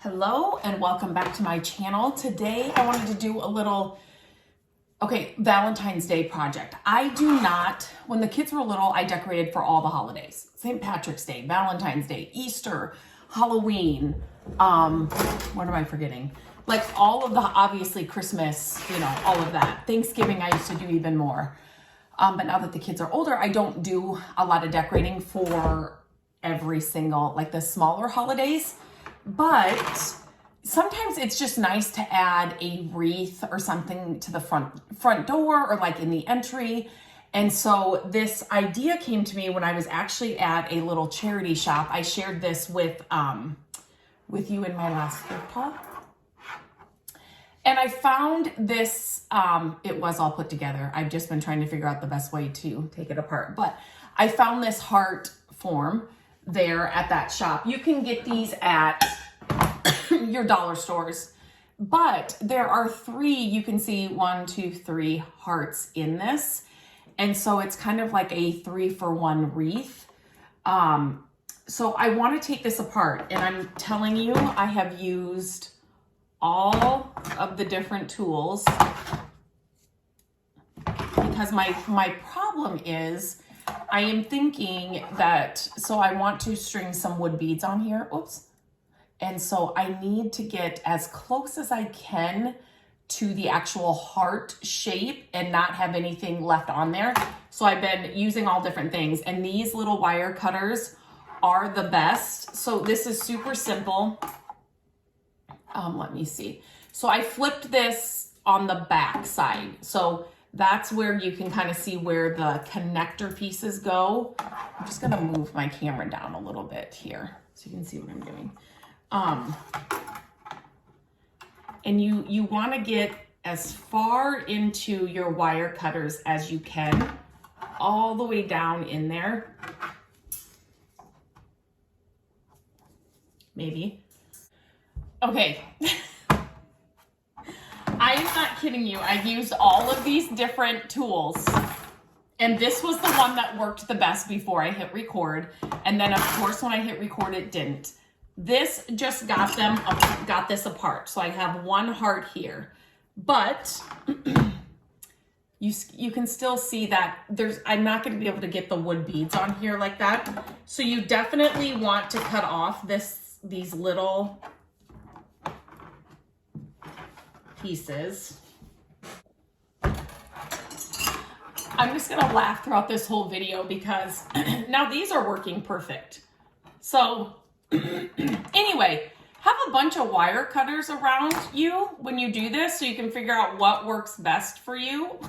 Hello and welcome back to my channel. Today I wanted to do a little, Valentine's Day project. I do not, when the kids were little, I decorated for all the holidays. St. Patrick's Day, Valentine's Day, Easter, Halloween, what am I forgetting? Like all of the, obviously Christmas, all of that. Thanksgiving I used to do even more. But now that the kids are older, I don't do a lot of decorating for every single, like the smaller holidays. But sometimes it's just nice to add a wreath or something to the front door or like in the entry. And so this idea came to me when I was actually at a little charity shop. I shared this with you in my last gift haul. And I found this, it was all put together. I've just been trying to figure out the best way to take it apart. But I found this heart form there at that shop. You can get these at your dollar stores, but there are three, you can see 1, 2, 3 hearts in this. And so it's kind of like a 3-for-1 wreath. So I want to take this apart, and I'm telling you, I have used all of the different tools because my problem is I am thinking that, so I want to string some wood beads on here. Oops. And so I need to get as close as I can to the actual heart shape and not have anything left on there. So I've been using all different things, and these little wire cutters are the best. So this is super simple. Let me see. So I flipped this on the back side. So that's where you can kind of see where the connector pieces go. I'm just gonna move my camera down a little bit here so you can see what I'm doing. And you want to get as far into your wire cutters as you can, all the way down in there. Maybe. Okay. I am not kidding you. I've used all of these different tools, and this was the one that worked the best before I hit record. And then of course, when I hit record, it didn't. This just got this apart. So I have one heart here, but you can still see that I'm not going to be able to get the wood beads on here like that. So you definitely want to cut off these little pieces. I'm just going to laugh throughout this whole video because now these are working perfect. So anyway, have a bunch of wire cutters around you when you do this so you can figure out what works best for you.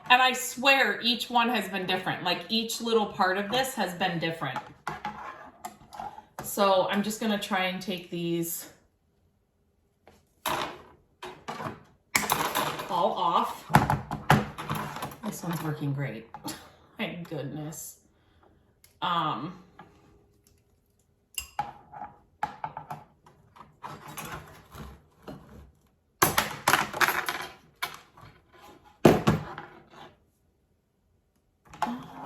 And I swear each one has been different. Like each little part of this has been different. So I'm just going to try and take these all off. This one's working great. My goodness. I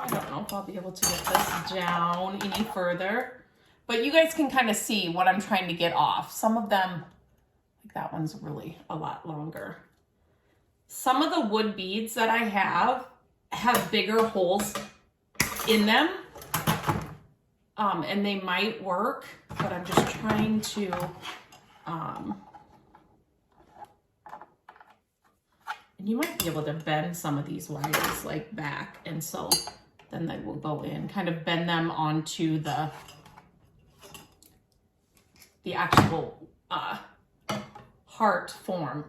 don't know if I'll be able to get this down any further, but you guys can kind of see what I'm trying to get off. Some of them, like that one's really a lot longer. Some of the wood beads that I have bigger holes in them, and they might work, but I'm just trying to, and you might be able to bend some of these wires like back, and so then they will go in, kind of bend them onto the actual heart form.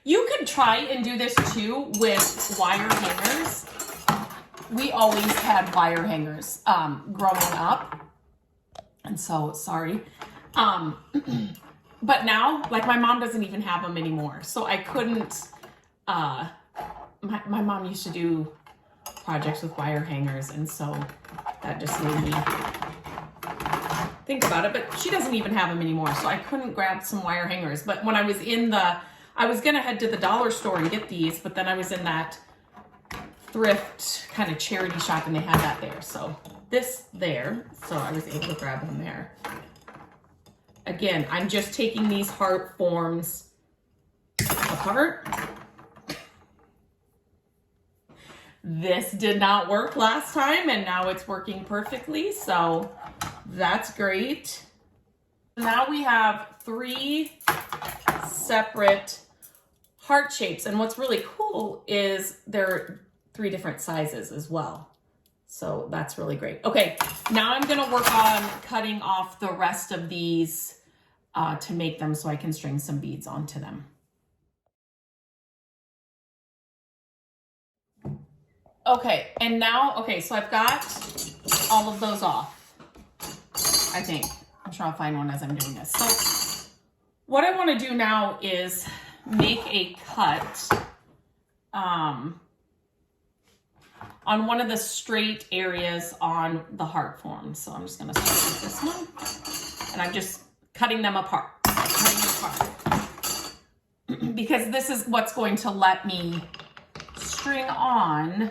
You could try and do this too with wire hangers. We always had wire hangers growing up, and so sorry. But now, like my mom doesn't even have them anymore, so I couldn't. My mom used to do projects with wire hangers, and so that just made me think about it. But she doesn't even have them anymore, so I couldn't grab some wire hangers. But when I was I was gonna head to the dollar store and get these, but then I was in that thrift kind of charity shop and they had that there. So this there, so I was able to grab them there. Again, I'm just taking these heart forms apart. This did not work last time, and now it's working perfectly, so that's great. Now we have 3 separate heart shapes, and what's really cool is they're 3 different sizes as well. So that's really great. Okay, now I'm gonna work on cutting off the rest of these to make them so I can string some beads onto them. Okay, and now, okay, so I've got all of those off, I think. I'm sure I'll find one as I'm doing this. So what I wanna do now is make a cut on one of the straight areas on the heart form. So I'm just gonna start with this one, and I'm just cutting them apart, because this is what's going to let me string on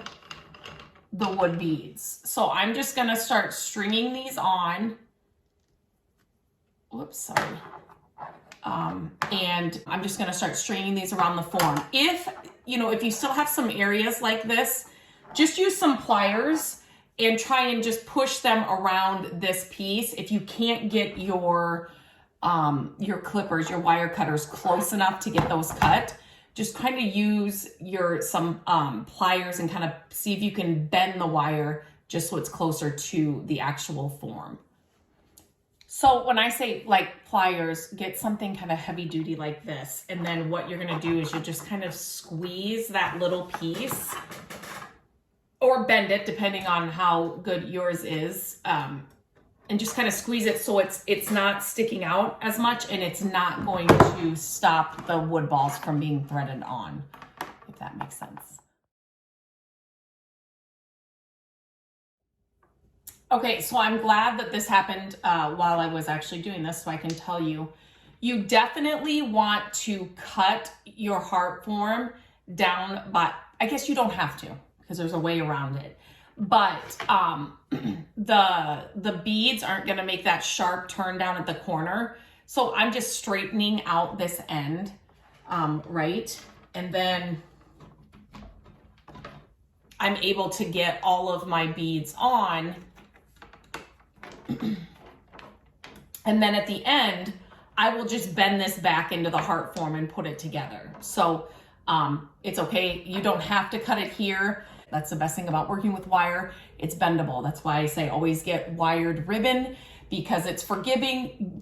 the wood beads. So I'm just gonna start stringing these on. Whoops, sorry. And I'm just gonna start stringing these around the form. If you still have some areas like this, just use some pliers and try and just push them around this piece. If you can't get your clippers, your wire cutters close enough to get those cut, just kind of use some pliers and kind of see if you can bend the wire just so it's closer to the actual form. So when I say like pliers, get something kind of heavy duty like this. And then what you're gonna do is you just kind of squeeze that little piece, or bend it depending on how good yours is. And just kind of squeeze it so it's not sticking out as much, and it's not going to stop the wood balls from being threaded on, if that makes sense. Okay, so I'm glad that this happened while I was actually doing this, so I can tell you. You definitely want to cut your heart form down, but I guess you don't have to, because there's a way around it. But the beads aren't gonna make that sharp turn down at the corner. So I'm just straightening out this end, right? And then I'm able to get all of my beads on. And then at the end, I will just bend this back into the heart form and put it together. So it's okay, you don't have to cut it here. That's the best thing about working with wire. It's bendable. That's why I say always get wired ribbon, because it's forgiving.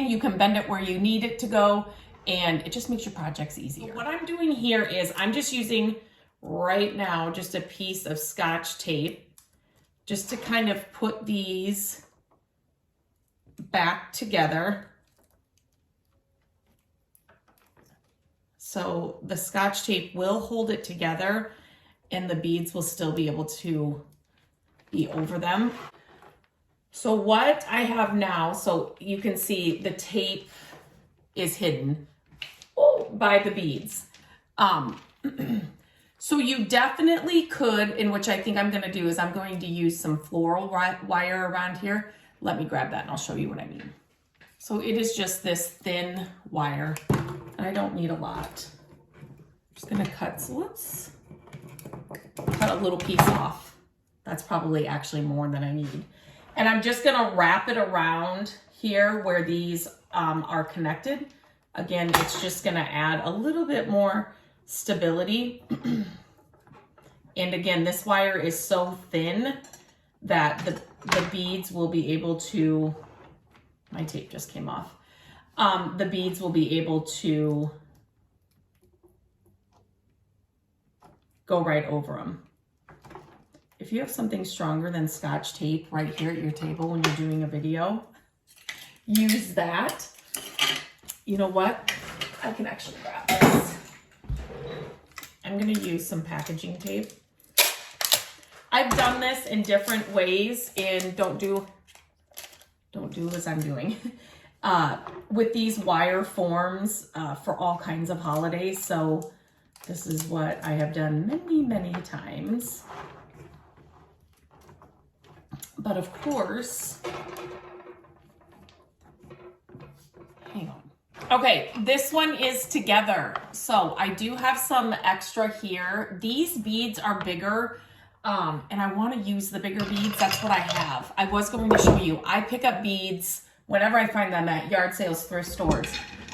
You can bend it where you need it to go, and it just makes your projects easier. What I'm doing here is I'm just using right now just a piece of Scotch tape just to kind of put these back together. So the Scotch tape will hold it together, and the beads will still be able to be over them. So what I have now, so you can see the tape is hidden by the beads. So you definitely could, and which I think I'm gonna do is I'm going to use some floral wire around here. Let me grab that and I'll show you what I mean. So it is just this thin wire, and I don't need a lot. I'm just gonna cut, so let's cut a little piece off. That's probably actually more than I need. And I'm just gonna wrap it around here where these are connected. Again, it's just gonna add a little bit more stability. And again, this wire is so thin that the beads will be able to, my tape just came off. The beads will be able to go right over them. If you have something stronger than Scotch tape right here at your table when you're doing a video, use that. You know what? I can actually grab this. I'm gonna use some packaging tape. I've done this in different ways, and don't do as I'm doing. With these wire forms for all kinds of holidays. So this is what I have done many, many times. But of course, Hang on. Okay, this one is together. So I do have some extra here. These beads are bigger, and I want to use the bigger beads. That's what I have. I was going to show you. I pick up beads whenever I find them at yard sales, thrift stores.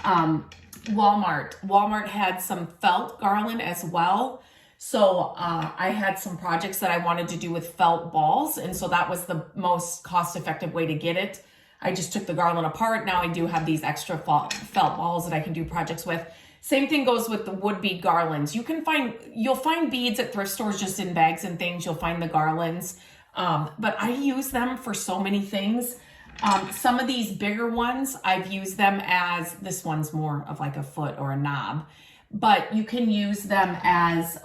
Walmart had some felt garland as well. So I had some projects that I wanted to do with felt balls, and so that was the most cost-effective way to get it. I just took the garland apart. Now I do have these extra felt balls that I can do projects with. Same thing goes with the wood bead garlands. You'll find beads at thrift stores just in bags and things. You'll find the garlands, but I use them for so many things. Some of these bigger ones, I've used them as, this one's more of like a foot or a knob, but you can use them as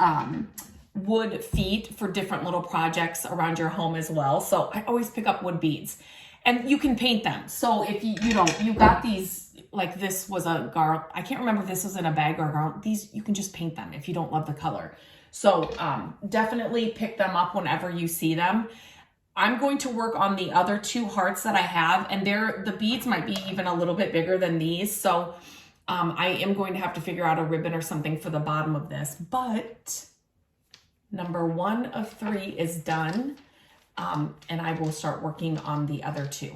wood feet for different little projects around your home as well. So I always pick up wood beads, and you can paint them. So if you got these, like this was a I can't remember if this was in a bag or a garland. These, you can just paint them if you don't love the color. So definitely pick them up whenever you see them. I'm going to work on the other two hearts that I have, and the beads might be even a little bit bigger than these. So I am going to have to figure out a ribbon or something for the bottom of this, but number 1 of 3 is done. And I will start working on the other 2.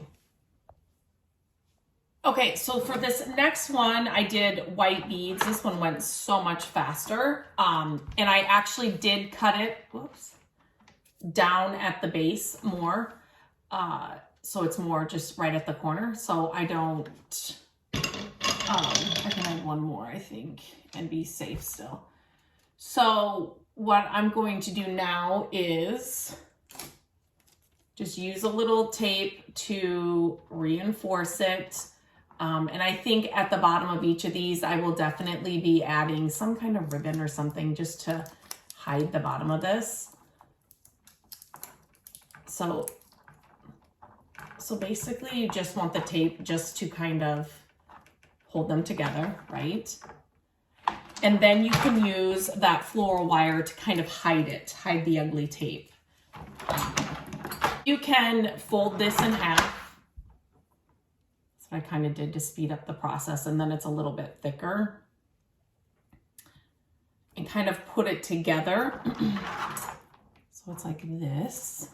Okay, so for this next one, I did white beads. This one went so much faster. And I actually did cut it, down at the base more. So it's more just right at the corner. So I don't, I can add one more, I think, and be safe still. So what I'm going to do now is just use a little tape to reinforce it. And I think at the bottom of each of these, I will definitely be adding some kind of ribbon or something just to hide the bottom of this. So basically you just want the tape just to kind of hold them together, right? And then you can use that floral wire to kind of hide the ugly tape. You can fold this in half. That's what I kind of did to speed up the process, and then it's a little bit thicker. And kind of put it together. So it's like this.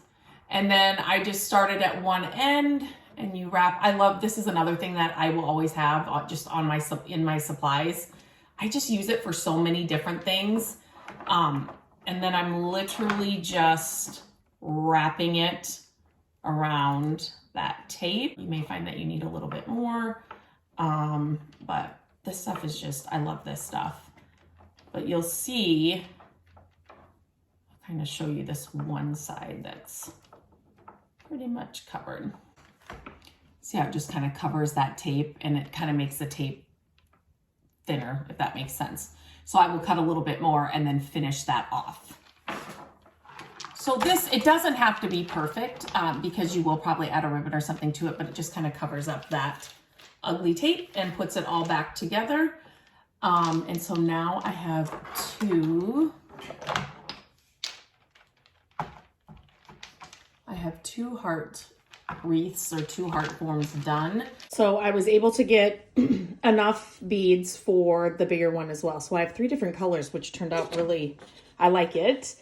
And then I just started at one end, and you wrap. This is another thing that I will always have just in my supplies. I just use it for so many different things. And then I'm literally just wrapping it around that tape. You may find that you need a little bit more, but this stuff is just, I love this stuff. But you'll see, I'll kind of show you this one side that's pretty much covered. See how it just kind of covers that tape, and it kind of makes the tape thinner, if that makes sense. So I will cut a little bit more and then finish that off. So it doesn't have to be perfect because you will probably add a ribbon or something to it, but it just kind of covers up that ugly tape and puts it all back together. And so now I have 2 heart wreaths or 2 heart forms done. So I was able to get enough beads for the bigger one as well. So I have 3 different colors, which turned out really, I like it.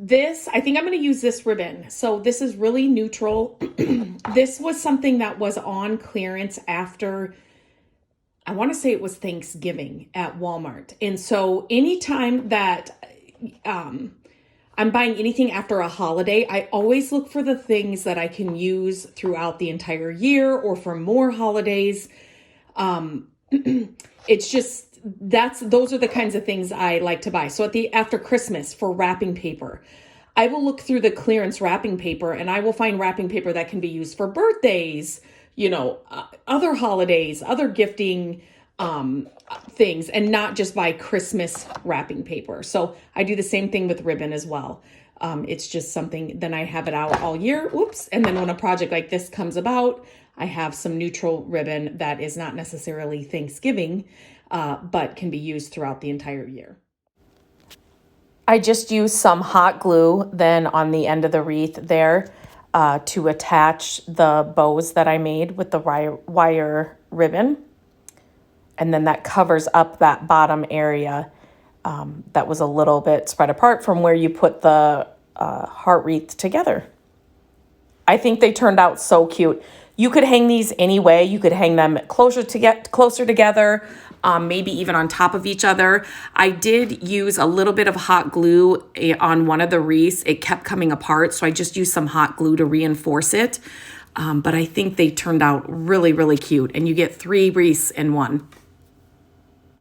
I think I'm going to use this ribbon. So this is really neutral. This was something that was on clearance after, I want to say it was Thanksgiving at Walmart. And so anytime that I'm buying anything after a holiday, I always look for the things that I can use throughout the entire year or for more holidays. It's just, those are the kinds of things I like to buy. So after Christmas, for wrapping paper, I will look through the clearance wrapping paper, and I will find wrapping paper that can be used for birthdays, other holidays, other gifting things, and not just buy Christmas wrapping paper. So I do the same thing with ribbon as well. It's just something, then I have it out all year. And then when a project like this comes about, I have some neutral ribbon that is not necessarily Thanksgiving, but can be used throughout the entire year. I just used some hot glue then on the end of the wreath there to attach the bows that I made with the wire ribbon. And then that covers up that bottom area that was a little bit spread apart from where you put the heart wreath together. I think they turned out so cute. You could hang these any way. You could hang them closer together, maybe even on top of each other. I did use a little bit of hot glue on one of the wreaths. It kept coming apart, so I just used some hot glue to reinforce it. But I think they turned out really, really cute, and you get 3 wreaths in one.